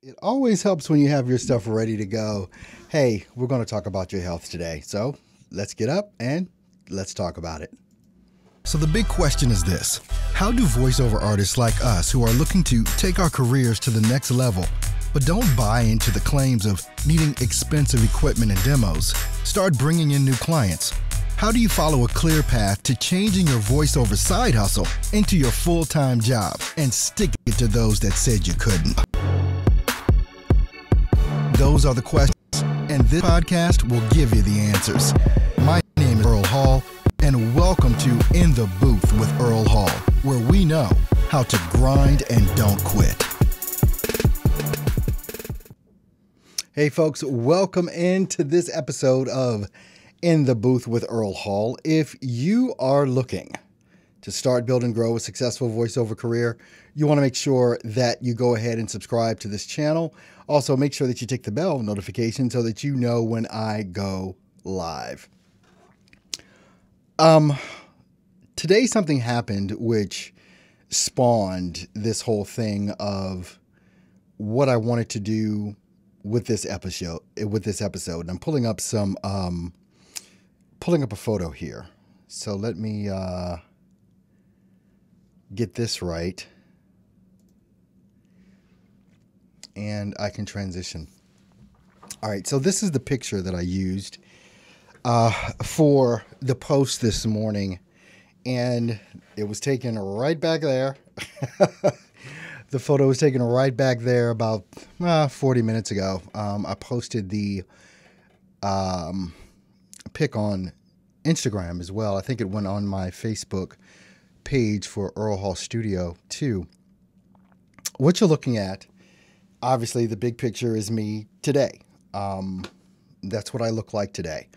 It always helps when you have your stuff ready to go. Hey, we're going to talk about your health today. So let's get up and let's talk about it. So the big question is this: how do voiceover artists like us who are looking to take our careers to the next level, but don't buy into the claims of needing expensive equipment and demos, start bringing in new clients? How do you follow a clear path to changing your voiceover side hustle into your full-time job and stick it to those that said you couldn't? Those are the questions, and this podcast will give you the answers. My name is Earl Hall, and welcome to In the Booth with Earl Hall, where we know how to grind and don't quit. Hey folks, welcome into this episode of In the Booth with Earl Hall. If you are looking to start, build, and grow a successful voiceover career, you want to make sure that you go ahead and subscribe to this channel. Also, make sure that you tick the bell notification so that you know when I go live. Today something happened which spawned this whole thing of what I wanted to do with this episode. And I'm pulling up a photo here. So let me get this right, and I can transition. All right, so this is the picture that I used for the post this morning, and it was taken right back there. The photo was taken right back there about 40 minutes ago. I posted the pic on Instagram as well. I think it went on my Facebook page for Earl Hall Studio too. What you're looking at, obviously the big picture is me today. That's what I look like today.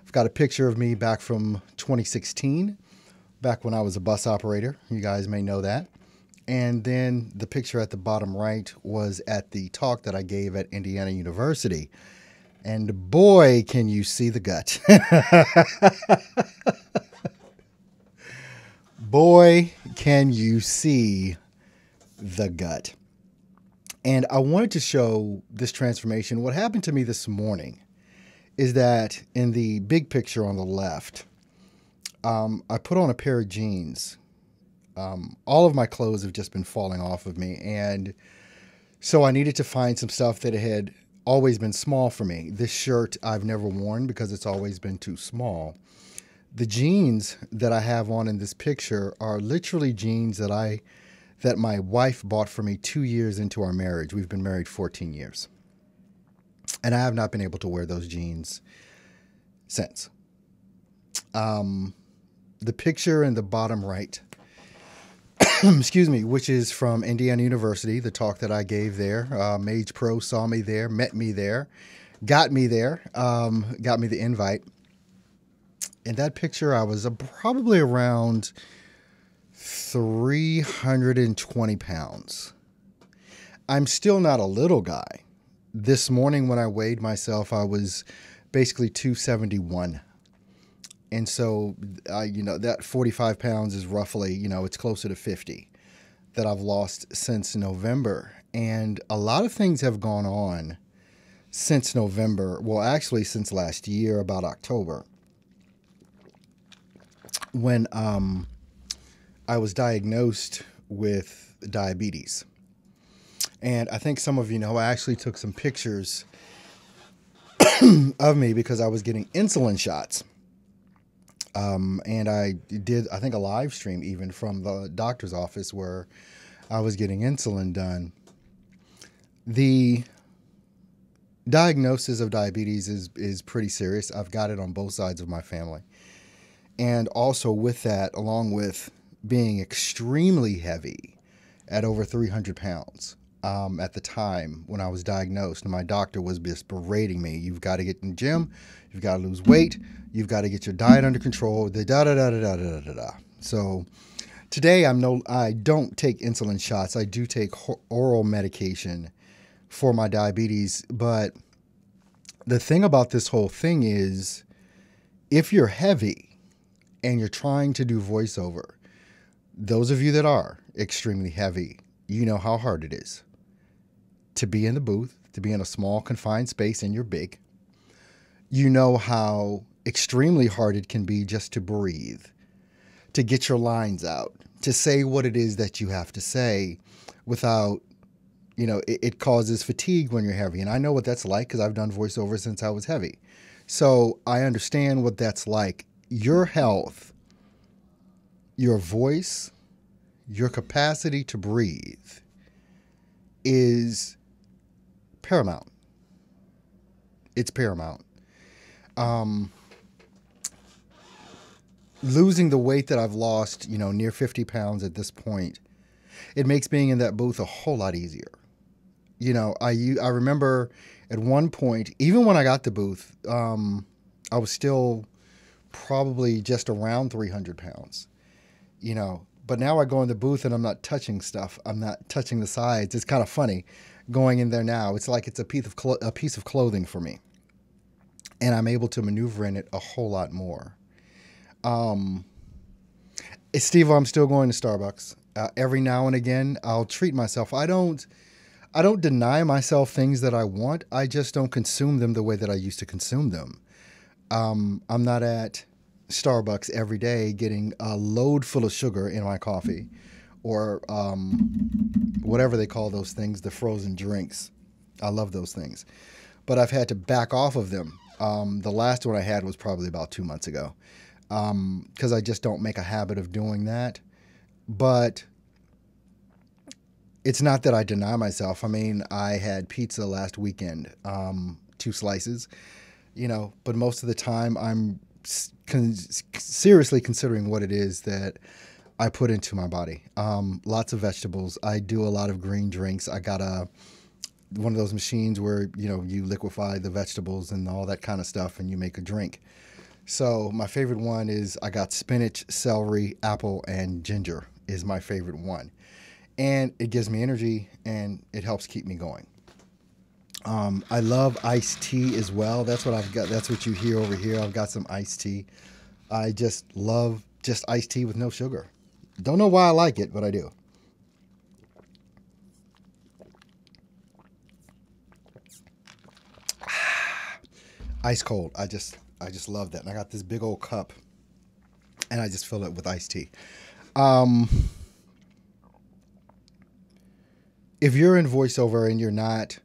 I've got a picture of me back from 2016, back when I was a bus operator. You guys may know that. And then the picture at the bottom right was at the talk that I gave at Indiana University. And boy, can you see the gut. Boy, can you see the gut. And I wanted to show this transformation. What happened to me this morning is that in the big picture on the left, I put on a pair of jeans. All of my clothes have just been falling off of me. And so I needed to find some stuff that had always been small for me. This shirt I've never worn because it's always been too small. The jeans that I have on in this picture are literally jeans that my wife bought for me 2 years into our marriage. We've been married 14 years. And I have not been able to wear those jeans since. The picture in the bottom right, excuse me, which is from Indiana University, the talk that I gave there. Mage Pro saw me there, met me there, got me there, got me the invite. In that picture, I was probably around 320 pounds. I'm still not a little guy. This morning when I weighed myself, I was basically 271. And so, that 45 pounds is roughly, it's closer to 50 that I've lost since November. And a lot of things have gone on since November. Well, actually, since last year, about October, when I was diagnosed with diabetes. And I think some of you know, I actually took some pictures of me because I was getting insulin shots. And I did, I think, a live stream even from the doctor's office where I was getting insulin done. The diagnosis of diabetes is pretty serious. I've got it on both sides of my family. And also with that, along with being extremely heavy at over 300 pounds at the time when I was diagnosed, and my doctor was just berating me. You've got to get in the gym. You've got to lose weight. You've got to get your diet under control. So today I don't take insulin shots. I do take oral medication for my diabetes. But the thing about this whole thing is, if you're heavy and you're trying to do voiceover, those of you that are extremely heavy, you know how hard it is to be in the booth, to be in a small confined space, and you're big. You know how extremely hard it can be just to breathe, to get your lines out, to say what it is that you have to say without, it causes fatigue when you're heavy. And I know what that's like because I've done voiceover since I was heavy. So I understand what that's like. Your health, your voice, your capacity to breathe is paramount. It's paramount. Losing the weight that I've lost, near 50 pounds at this point, it makes being in that booth a whole lot easier. I remember at one point, even when I got the booth, I was still probably just around 300 pounds, but now I go in the booth and I'm not touching stuff. I'm not touching the sides. It's kind of funny going in there now. It's like it's a piece of clothing for me, and I'm able to maneuver in it a whole lot more. Steve, I'm still going to Starbucks. Every now and again, I'll treat myself. I don't deny myself things that I want. I just don't consume them the way that I used to consume them. I'm not at Starbucks every day getting a load full of sugar in my coffee, or whatever they call those things, the frozen drinks. I love those things. But I've had to back off of them. The last one I had was probably about 2 months ago, because I just don't make a habit of doing that. But it's not that I deny myself. I mean, I had pizza last weekend, 2 slices, but most of the time I'm seriously considering what it is that I put into my body. Lots of vegetables. I do a lot of green drinks. I got one of those machines where, you liquefy the vegetables and all that kind of stuff and you make a drink. So my favorite one is I got spinach, celery, apple, and ginger is my favorite one. And it gives me energy and it helps keep me going. I love iced tea as well. That's what I've got. That's what you hear over here. I've got some iced tea. I just love just iced tea with no sugar. Don't know why I like it, but I do. Ice cold. I just love that. And I got this big old cup and I just fill it with iced tea. If you're in voiceover and you're not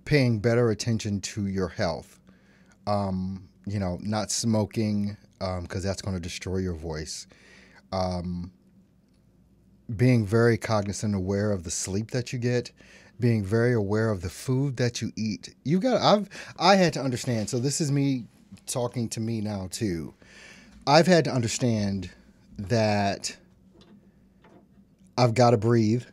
paying better attention to your health, not smoking, because that's going to destroy your voice, being very cognizant and aware of the sleep that you get, being very aware of the food that you eat. I had to understand. So this is me talking to me now too. I've had to understand that I've got to breathe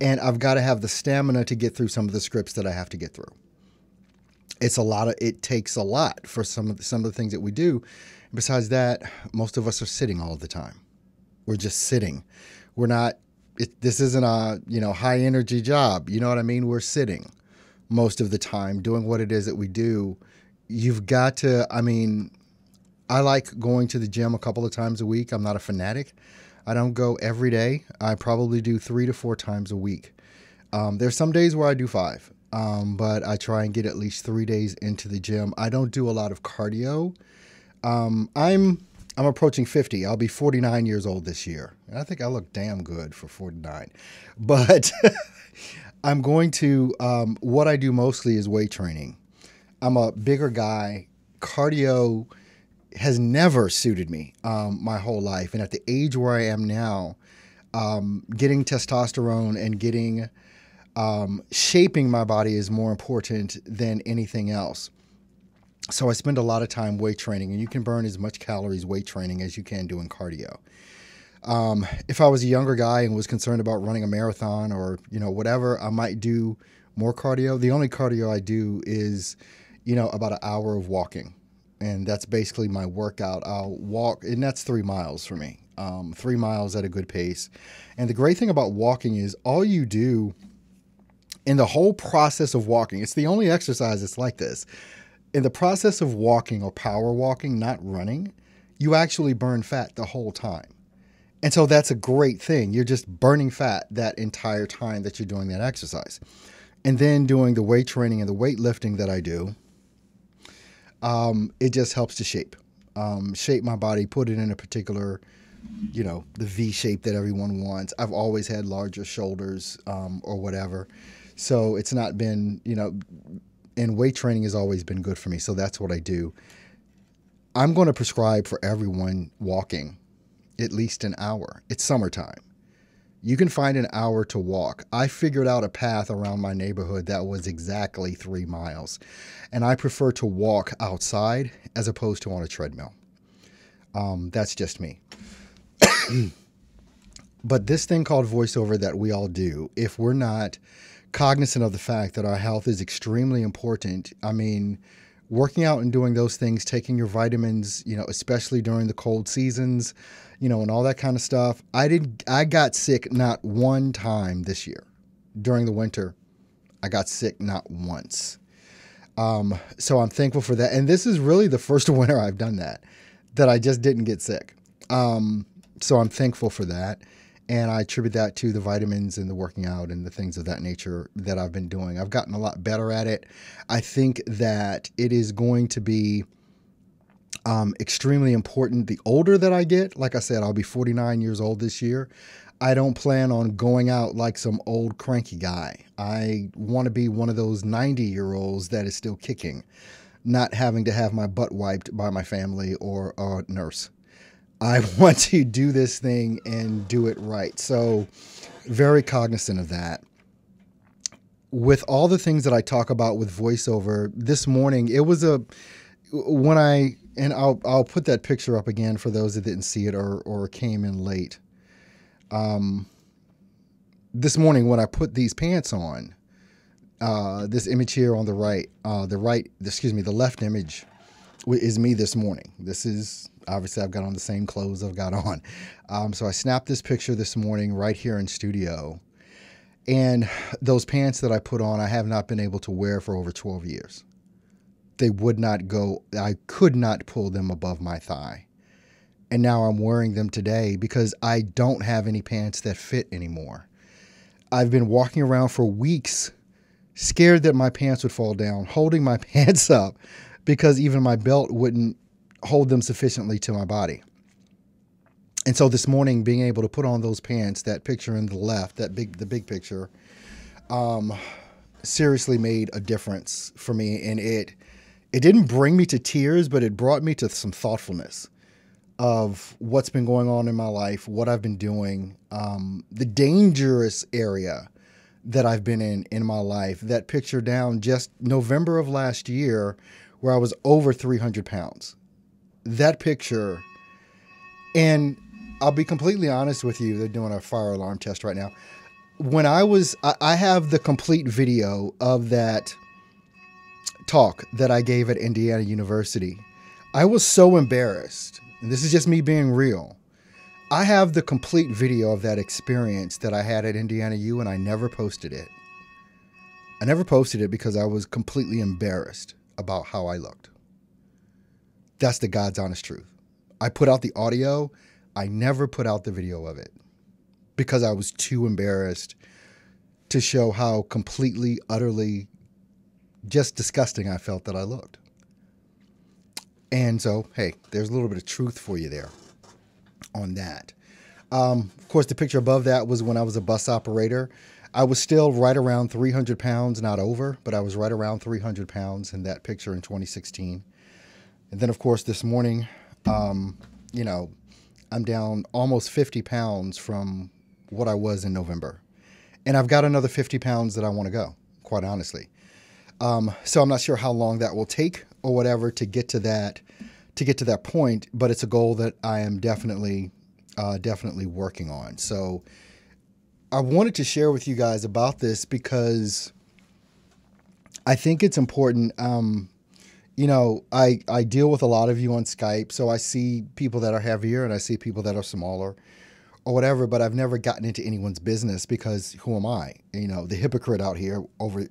and I've got to have the stamina to get through some of the scripts that I have to get through. It takes a lot for some of the things that we do. Besides that, most of us are sitting all the time. We're just sitting. This isn't a, high energy job. You know what I mean? We're sitting most of the time doing what it is that we do. You've got to, I like going to the gym a couple of times a week. I'm not a fanatic. I don't go every day. I probably do 3 to 4 times a week. There's some days where I do 5, but I try and get at least 3 days into the gym. I don't do a lot of cardio. I'm approaching 50. I'll be 49 years old this year. And I think I look damn good for 49. But I'm going to, what I do mostly is weight training. I'm a bigger guy. Cardio has never suited me my whole life. And at the age where I am now, getting testosterone and getting shaping my body is more important than anything else. So I spend a lot of time weight training, and you can burn as much calories weight training as you can doing cardio. If I was a younger guy and was concerned about running a marathon or, whatever, I might do more cardio. The only cardio I do is, about an hour of walking. And that's basically my workout. I'll walk, and that's 3 miles for me. 3 miles at a good pace. And the great thing about walking is all you do in the whole process of walking, it's the only exercise that's like this. In the process of walking or power walking, not running, you actually burn fat the whole time. And so that's a great thing. You're just burning fat that entire time that you're doing that exercise. And then doing the weight training and the weightlifting that I do, it just helps to shape my body, put it in a particular, the V shape that everyone wants. I've always had larger shoulders or whatever. So it's not been, and weight training has always been good for me. So that's what I do. I'm going to prescribe for everyone walking at least an hour. It's summertime. You can find an hour to walk. I figured out a path around my neighborhood that was exactly 3 miles. And I prefer to walk outside as opposed to on a treadmill. That's just me. But this thing called voiceover that we all do, if we're not cognizant of the fact that our health is extremely important, I mean, working out and doing those things, taking your vitamins, especially during the cold seasons, and all that kind of stuff. I got sick not one time this year. During the winter, I got sick not once. So I'm thankful for that. And this is really the first winter I've done that I just didn't get sick. So I'm thankful for that. And I attribute that to the vitamins and the working out and the things of that nature that I've been doing. I've gotten a lot better at it. I think that it is going to be extremely important the older that I get. Like I said, I'll be 49 years old this year. I don't plan on going out like some old cranky guy. I want to be one of those 90-year-olds that is still kicking, not having to have my butt wiped by my family or a nurse. I want to do this thing and do it right. So very cognizant of that. With all the things that I talk about with voiceover, this morning, it was I'll put that picture up again for those that didn't see it or came in late. This morning when I put these pants on, this image here on the left image is me this morning. This is, obviously I've got on the same clothes I've got on. So I snapped this picture this morning right here in studio. And those pants that I put on, I have not been able to wear for over 12 years. They would not go, I could not pull them above my thigh. And now I'm wearing them today because I don't have any pants that fit anymore. I've been walking around for weeks, scared that my pants would fall down, holding my pants up because even my belt wouldn't hold them sufficiently to my body. And so this morning, being able to put on those pants, that picture in the left, the big picture, seriously made a difference for me. And it didn't bring me to tears, but it brought me to some thoughtfulness of what's been going on in my life, what I've been doing, the dangerous area that I've been in my life. That picture down just November of last year where I was over 300 pounds. That picture, and I'll be completely honest with you, they're doing a fire alarm test right now. When I have the complete video of that talk that I gave at Indiana University. I was so embarrassed, and this is just me being real. I have the complete video of that experience that I had at Indiana U, and I never posted it. I never posted it because I was completely embarrassed about how I looked. That's the God's honest truth. I put out the audio. I never put out the video of it because I was too embarrassed to show how completely, utterly just disgusting I felt that I looked. And so, hey, there's a little bit of truth for you there on that. Of course, the picture above that was when I was a bus operator. I was still right around 300 pounds, not over, but I was right around 300 pounds in that picture in 2016. And then, of course, this morning, I'm down almost 50 pounds from what I was in November. And I've got another 50 pounds that I want to go, quite honestly. So I'm not sure how long that will take or whatever to get to that point, but it's a goal that I am definitely working on. So I wanted to share with you guys about this because I think it's important. I deal with a lot of you on Skype, so I see people that are heavier and I see people that are smaller or whatever, but I've never gotten into anyone's business because who am I? The hypocrite out here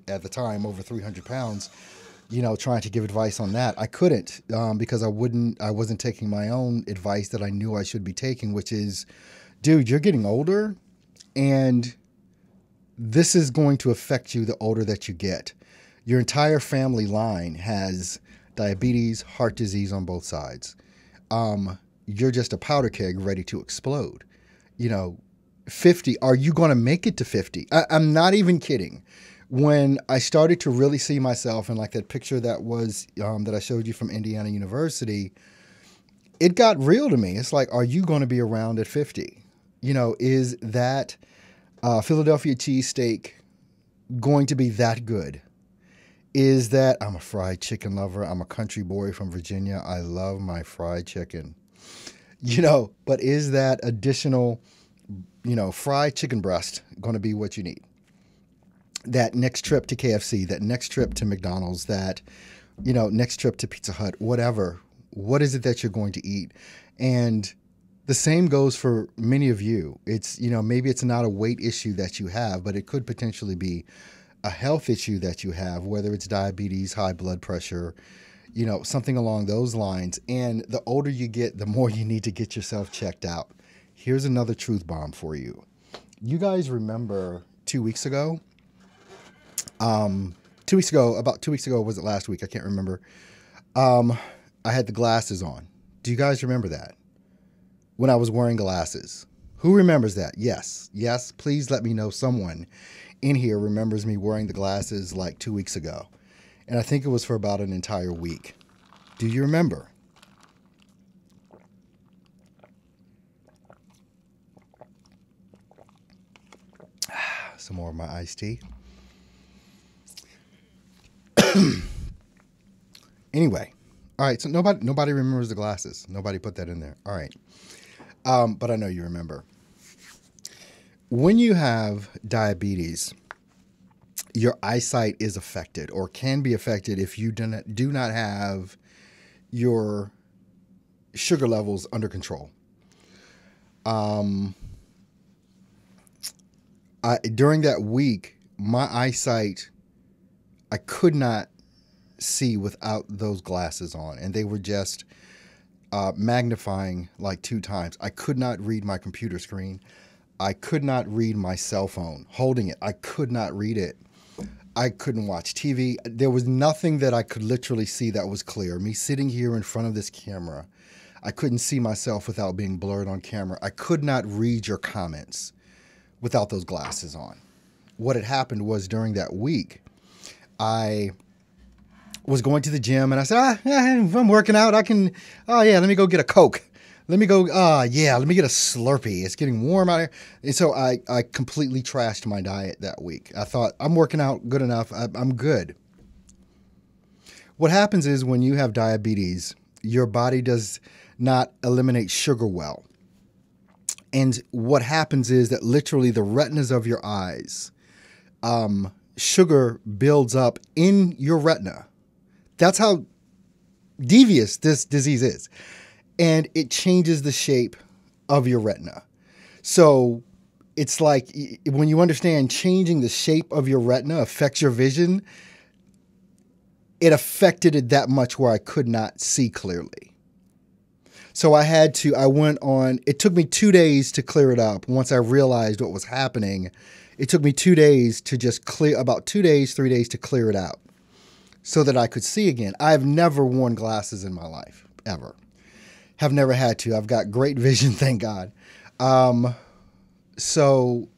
at the time, over 300 pounds, trying to give advice on that. I couldn't because I wasn't taking my own advice that I knew I should be taking, which is dude, you're getting older, and this is going to affect you the older that you get. Your entire family line has diabetes, heart disease on both sides. You're just a powder keg ready to explode. 50, are you going to make it to 50? I'm not even kidding. When I started to really see myself in like that picture that was that I showed you from Indiana University, it got real to me. It's like, are you going to be around at 50? Is that Philadelphia cheesesteak going to be that good? Is that, I'm a fried chicken lover. I'm a country boy from Virginia. I love my fried chicken. But is that additional, fried chicken breast going to be what you need? That next trip to KFC, that next trip to McDonald's, that, next trip to Pizza Hut, whatever. What is it that you're going to eat? And the same goes for many of you. It's, maybe it's not a weight issue that you have, but it could potentially be a health issue that you have, whether it's diabetes, high blood pressure, something along those lines. And the older you get, the more you need to get yourself checked out. Here's another truth bomb for you. You guys remember 2 weeks ago? About 2 weeks ago, was it last week? I can't remember. I had the glasses on. Do you guys remember that? When I was wearing glasses. Who remembers that? Yes. Yes. Please let me know someone in here remembers me wearing the glasses like 2 weeks ago. And I think it was for about an entire week. Do you remember? Some more of my iced tea. Anyway, all right. So nobody remembers the glasses. Nobody put that in there. All right. But I know you remember. When you have diabetes, your eyesight is affected or can be affected if you do not have your sugar levels under control. During that week, my eyesight, I could not see without those glasses on, and they were just magnifying like 2 times. I could not read my computer screen. I could not read my cell phone. Holding it, I could not read it. I couldn't watch TV. There was nothing that I could literally see that was clear. Me sitting here in front of this camera, I couldn't see myself without being blurred on camera. I could not read your comments without those glasses on. What had happened was during that week, I was going to the gym and I said, if I'm working out, let me go get a Coke. Let me go, let me get a Slurpee. It's getting warm out here. And so I completely trashed my diet that week. I thought, I'm working out good enough. I'm good. What happens is when you have diabetes, your body does not eliminate sugar well. And what happens is that literally the retinas of your eyes, sugar builds up in your retina. That's how devious this disease is. And it changes the shape of your retina. So it's like when you understand changing the shape of your retina affects your vision, it affected it that much where I could not see clearly. So it took me 2 days to clear it up. Once I realized what was happening, it took me 2 days to just about 2 days, 3 days to clear it out so that I could see again. I've never worn glasses in my life, ever. Have never had to. I've got great vision, thank God. So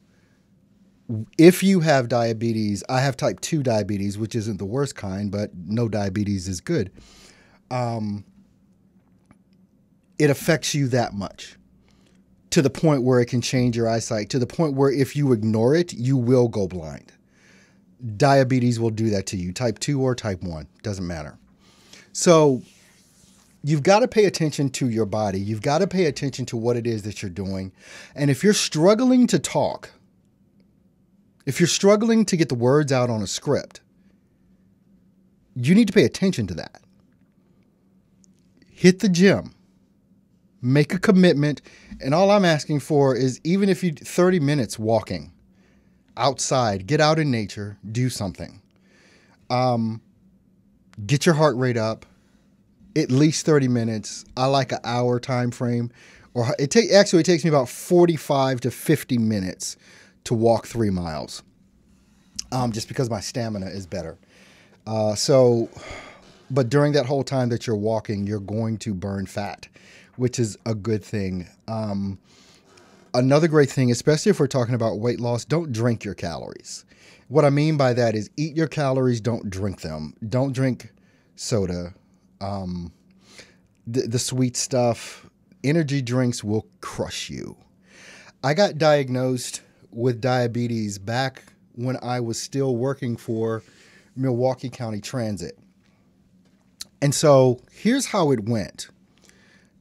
if you have diabetes, I have type 2 diabetes, which isn't the worst kind, but no diabetes is good. It affects you that much to the point where it can change your eyesight, to the point where if you ignore it, you will go blind. Diabetes will do that to you, type 2 or type 1, doesn't matter. So you've got to pay attention to your body. You've got to pay attention to what it is that you're doing. And if you're struggling to talk, if you're struggling to get the words out on a script, you need to pay attention to that. Hit the gym. Make a commitment. And all I'm asking for is even if 30 minutes walking outside, get out in nature, do something. Get your heart rate up. At least 30 minutes. I like an hour time frame Actually, it takes me about 45 to 50 minutes to walk 3 miles, just because my stamina is better. But during that whole time that you're walking, you're going to burn fat, which is a good thing. Another great thing, especially if we're talking about weight loss, don't drink your calories. What I mean by that is eat your calories, don't drink them. Don't drink soda, the sweet stuff. Energy drinks will crush you. I got diagnosed with diabetes back when I was still working for Milwaukee County Transit. And so here's how it went.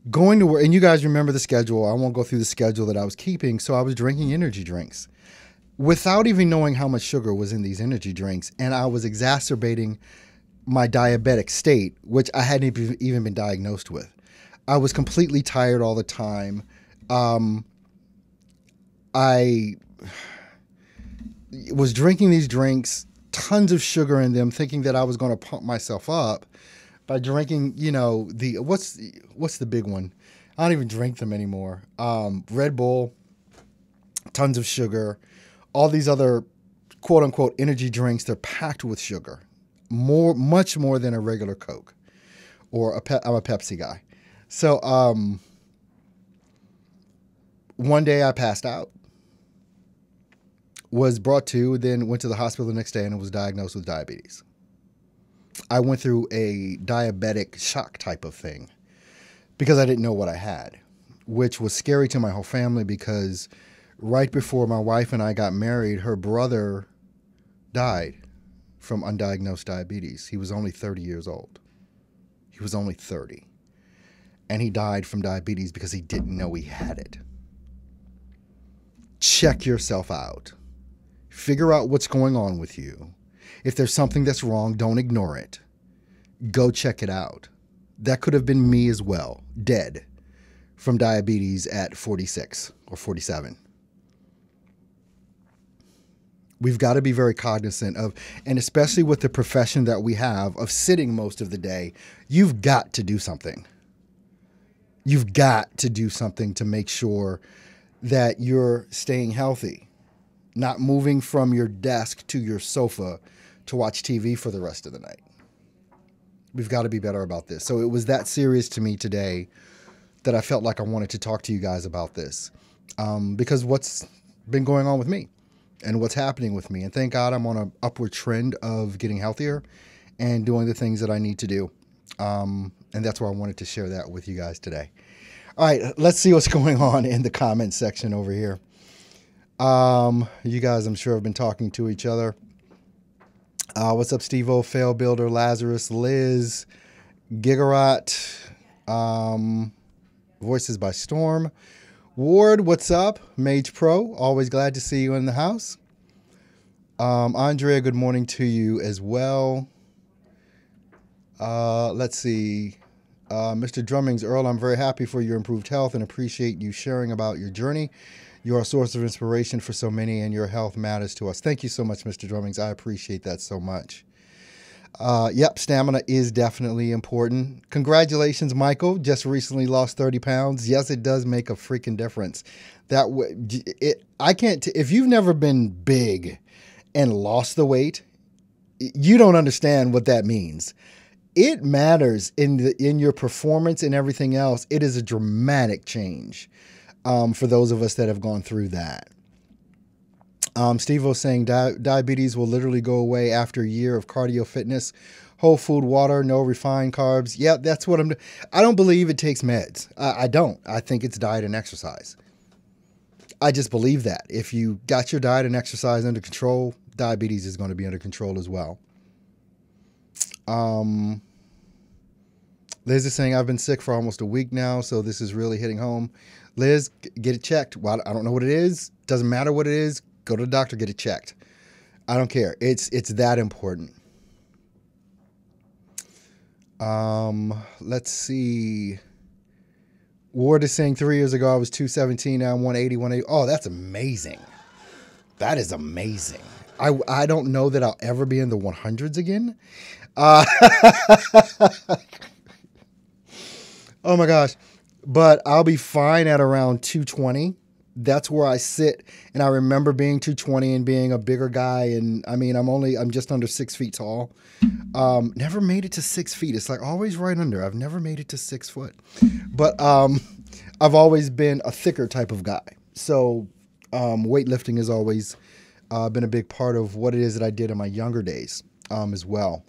Going to work, and you guys remember the schedule. I won't go through the schedule that I was keeping. So I was drinking energy drinks without even knowing how much sugar was in these energy drinks. And I was exacerbating my diabetic state, which I hadn't even been diagnosed with. I was completely tired all the time. I was drinking these drinks, tons of sugar in them, thinking that I was going to pump myself up by drinking, what's the big one? I don't even drink them anymore. Red Bull, tons of sugar, all these other quote unquote energy drinks. They're packed with sugar, much more than a regular Coke or I'm a Pepsi guy. So, one day I passed out, was brought to, then went to the hospital the next day and was diagnosed with diabetes. I went through a diabetic shock type of thing because I didn't know what I had, which was scary to my whole family because right before my wife and I got married, her brother died from undiagnosed diabetes. He was only 30 years old. He was only 30. And he died from diabetes because he didn't know he had it. Check yourself out. Figure out what's going on with you. If there's something that's wrong, don't ignore it. Go check it out. That could have been me as well, dead from diabetes at 46 or 47. We've got to be very cognizant of, and especially with the profession that we have of sitting most of the day, you've got to do something. You've got to do something to make sure that you're staying healthy, not moving from your desk to your sofa to watch TV for the rest of the night. We've got to be better about this. So it was that serious to me today that I felt like I wanted to talk to you guys about this, because what's been going on with me and what's happening with me. And thank God I'm on an upward trend of getting healthier and doing the things that I need to do. And that's why I wanted to share that with you guys today. All right, let's see what's going on in the comment section over here. You guys, I'm sure, have been talking to each other. What's up, Steve-O, Fail Builder, Lazarus, Liz, Gigarat, Voices by Storm. Ward, what's up? Mage Pro, always glad to see you in the house. Andrea, good morning to you as well. Let's see. Mr. Drummings, Earl, I'm very happy for your improved health and appreciate you sharing about your journey. You're a source of inspiration for so many and your health matters to us. Thank you so much, Mr. Drummings. I appreciate that so much. Yep, stamina is definitely important. Congratulations, Michael. Just recently lost 30 pounds. Yes, it does make a freaking difference. If you've never been big and lost the weight, you don't understand what that means. It matters in your performance and everything else. It is a dramatic change for those of us that have gone through that. Steve was saying diabetes will literally go away after a year of cardio fitness, whole food water, no refined carbs. Yeah, that's what I don't believe it takes meds. I don't. I think it's diet and exercise. I just believe that. If you got your diet and exercise under control, diabetes is going to be under control as well. Liz is saying, I've been sick for almost a week now, so this is really hitting home. Liz, get it checked. Well, I don't know what it is. Doesn't matter what it is. Go to the doctor, get it checked. I don't care. It's that important. Let's see. Ward is saying 3 years ago I was 217, now I'm 180. Oh, that's amazing. That is amazing. I don't know that I'll ever be in the 100s again. Oh my gosh. but I'll be fine at around 220. That's where I sit. And I remember being 220 and being a bigger guy. And I mean, I'm just under 6 feet tall. Never made it to 6 feet. It's like always right under. I've never made it to 6 foot, but I've always been a thicker type of guy. So weightlifting has always been a big part of what it is that I did in my younger days as well.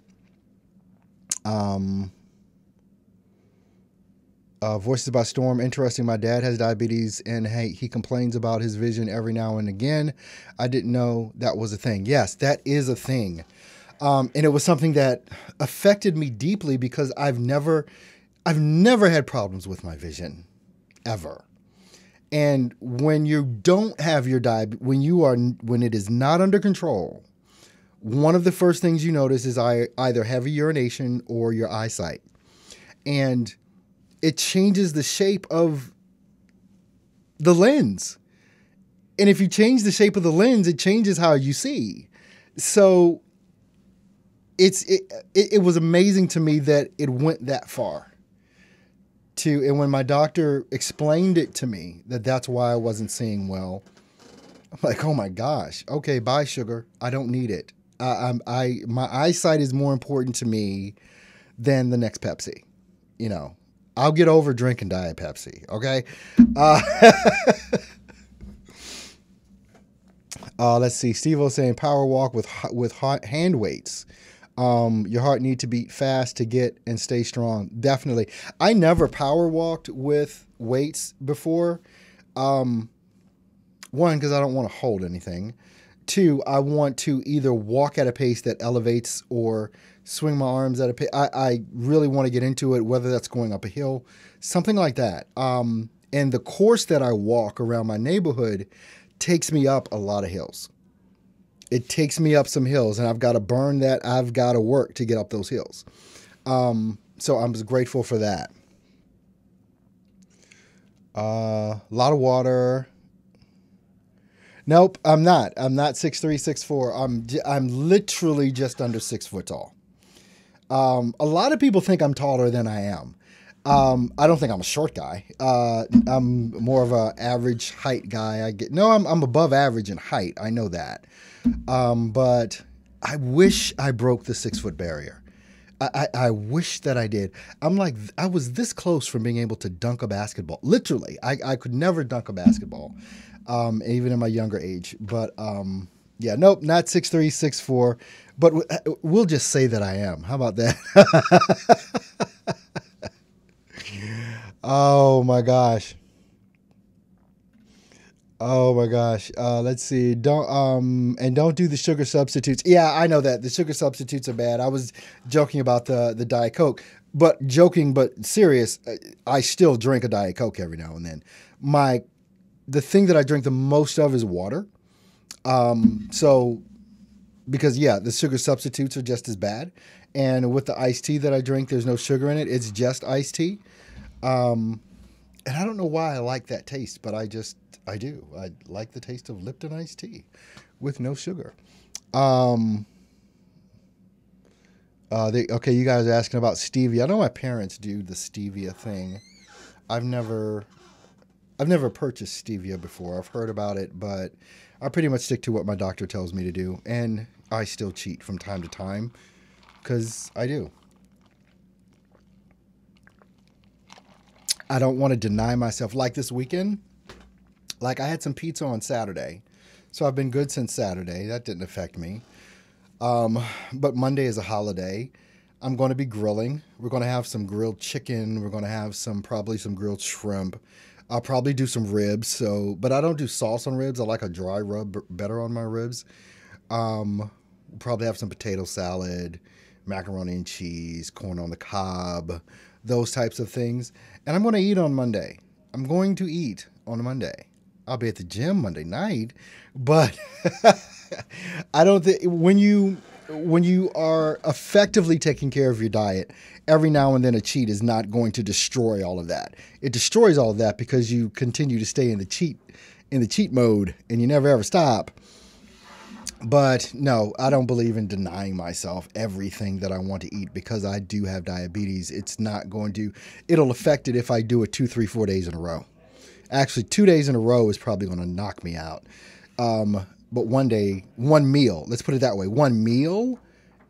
Voices by Storm. Interesting. My dad has diabetes and hey, he complains about his vision every now and again. I didn't know that was a thing. Yes, that is a thing. And it was something that affected me deeply because I've never had problems with my vision ever. And when you don't have your diabetes, when it is not under control, one of the first things you notice is either heavy urination or your eyesight. And it changes the shape of the lens. And if you change the shape of the lens, it changes how you see. So it was amazing to me that it went that far. And when my doctor explained it to me, that's why I wasn't seeing well, I'm like, oh my gosh, okay, bye sugar. I don't need it. My eyesight is more important to me than the next Pepsi. You know, I'll get over drinking Diet Pepsi. Okay. Let's see. Steve-O saying power walk with hand weights. Your heart need to beat fast to get and stay strong. Definitely. I never power walked with weights before. One, because I don't want to hold anything. Two, I want to either walk at a pace that elevates or swing my arms at a pace. I really want to get into it, whether that's going up a hill, something like that. And the course that I walk around my neighborhood takes me up a lot of hills. It takes me up some hills, and I've got to burn that. I've got to work to get up those hills. So I'm grateful for that. A lot of water. Nope, I'm not. I'm not 6'3", 6'4". I'm literally just under 6 foot tall. A lot of people think I'm taller than I am. I don't think I'm a short guy. I'm more of an average height guy. I'm above average in height. I know that. But I wish I broke the 6 foot barrier. I wish that I did. I was this close from being able to dunk a basketball. Literally, I could never dunk a basketball, even in my younger age. But yeah, nope, not 6'3", 6'4". But we'll just say that I am. How about that? Oh my gosh. Oh my gosh. Let's see. Don't do the sugar substitutes. Yeah, I know that the sugar substitutes are bad. I was joking about the Diet Coke, but joking but serious. I still drink a Diet Coke every now and then. The thing that I drink the most of is water. Because the sugar substitutes are just as bad. And with the iced tea that I drink, there's no sugar in it. It's just iced tea. And I don't know why I like that taste, but I do. I like the taste of Lipton iced tea with no sugar. Okay, you guys are asking about stevia. I know my parents do the stevia thing. I've never purchased stevia before. I've heard about it, but I pretty much stick to what my doctor tells me to do. And I still cheat from time to time because I do. I don't want to deny myself. Like this weekend, I had some pizza on Saturday. So I've been good since Saturday. That didn't affect me. But Monday is a holiday. I'm going to be grilling. We're going to have some grilled chicken. We're going to have probably some grilled shrimp. I'll probably do some ribs. But I don't do sauce on ribs. I like a dry rub better on my ribs. We'll probably have some potato salad, macaroni and cheese, corn on the cob, those types of things. And I'm going to eat on Monday. I'm going to eat on Monday. I'll be at the gym Monday night, but I don't think when you are effectively taking care of your diet, every now and then a cheat is not going to destroy all of that. It destroys all of that because you continue to stay in the cheat mode and you never ever stop. But no, I don't believe in denying myself everything that I want to eat because I do have diabetes. It's not going to, it'll affect it if I do it 2, 3, 4 days in a row. Actually, 2 days in a row is probably going to knock me out. But one day, one meal, let's put it that way, one meal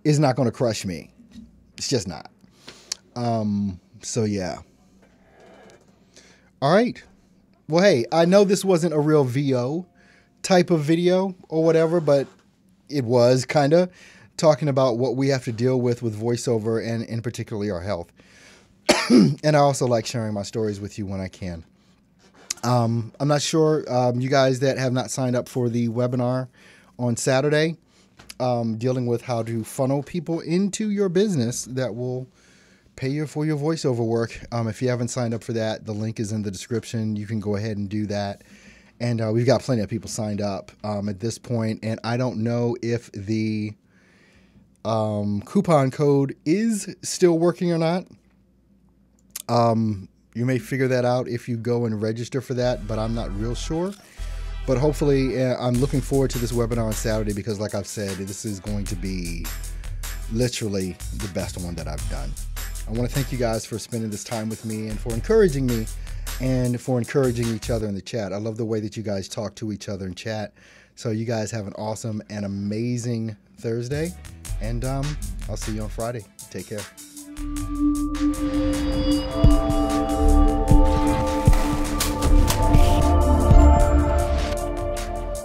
is not going to crush me. It's just not. So yeah. All right. Well, hey, I know this wasn't a real VO type of video or whatever, but it was kind of talking about what we have to deal with voiceover and in particularly our health. And I also like sharing my stories with you when I can. I'm not sure, you guys that have not signed up for the webinar on Saturday, dealing with how to funnel people into your business that will pay you for your voiceover work. If you haven't signed up for that, the link is in the description. You can go ahead and do that. And we've got plenty of people signed up at this point. And I don't know if the coupon code is still working or not. You may figure that out if you go and register for that, but I'm not real sure. But hopefully, I'm looking forward to this webinar on Saturday because, like I've said, this is going to be literally the best one that I've done. I want to thank you guys for spending this time with me and for encouraging me and for encouraging each other in the chat. I love the way that you guys talk to each other in chat. So you guys have an awesome and amazing Thursday. And I'll see you on Friday. Take care.